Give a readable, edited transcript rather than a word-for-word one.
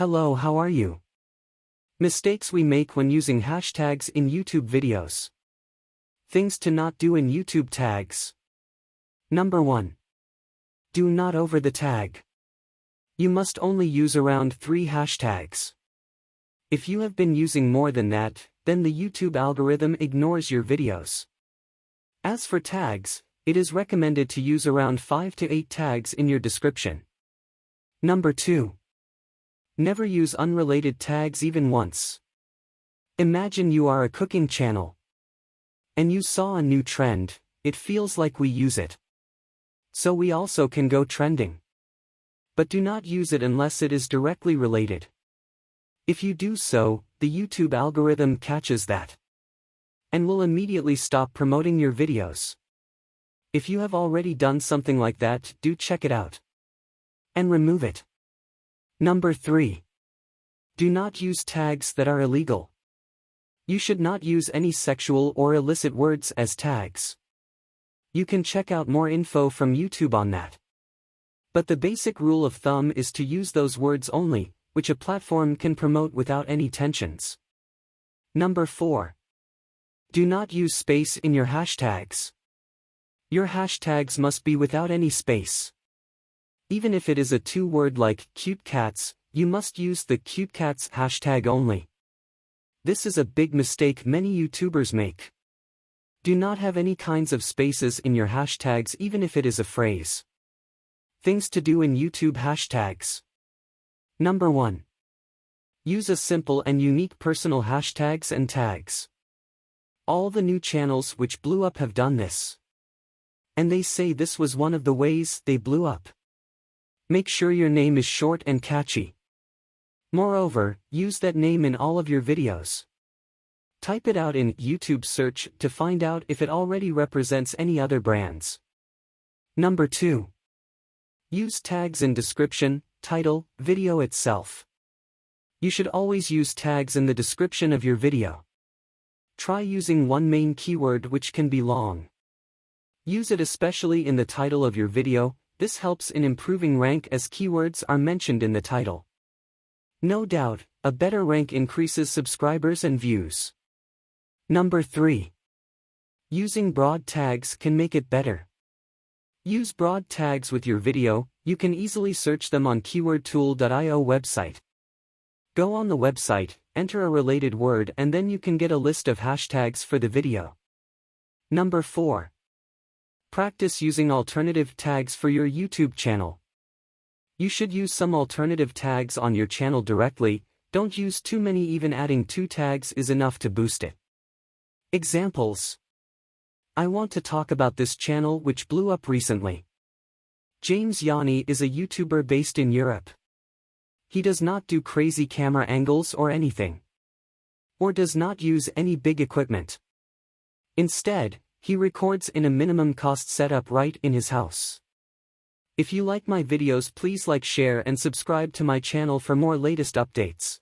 Hello, how are you? Mistakes we make when using hashtags in YouTube videos. Things to not do in YouTube tags. Number 1. Do not over the tag. You must only use around 3 hashtags. If you have been using more than that, then the YouTube algorithm ignores your videos. As for tags, it is recommended to use around 5 to 8 tags in your description. Number 2. Never use unrelated tags even once. Imagine you are a cooking channel. And you saw a new trend, it feels like we use it. So we also can go trending. But do not use it unless it is directly related. If you do so, the YouTube algorithm catches that. And will immediately stop promoting your videos. If you have already done something like that, do check it out. And remove it. Number 3. Do not use tags that are illegal. You should not use any sexual or illicit words as tags. You can check out more info from YouTube on that. But the basic rule of thumb is to use those words only, which a platform can promote without any tensions. Number 4. Do not use space in your hashtags. Your hashtags must be without any space. Even if it is a 2-word like cute cats, you must use the cute cats hashtag only. This is a big mistake many YouTubers make. Do not have any kinds of spaces in your hashtags even if it is a phrase. Things to do in YouTube hashtags. Number 1. Use a simple and unique personal hashtags and tags. All the new channels which blew up have done this. And they say this was one of the ways they blew up. Make sure your name is short and catchy. Moreover, use that name in all of your videos. Type it out in YouTube search to find out if it already represents any other brands. Number 2. Use tags in description, title, video itself. You should always use tags in the description of your video. Try using one main keyword which can be long. Use it especially in the title of your video. This helps in improving rank as keywords are mentioned in the title. No doubt, a better rank increases subscribers and views. Number 3. Using broad tags can make it better. Use broad tags with your video. You can easily search them on keywordtool.io website. Go on the website, enter a related word and then you can get a list of hashtags for the video. Number 4. Practice using alternative tags for your YouTube channel. You should use some alternative tags on your channel directly, don't use too many, even adding 2 tags is enough to boost it. Examples. I want to talk about this channel which blew up recently. James Yanni is a YouTuber based in Europe. He does not do crazy camera angles or anything. Or does not use any big equipment. Instead, he records in a minimum cost setup right in his house. If you like my videos, please like, share and subscribe to my channel for more latest updates.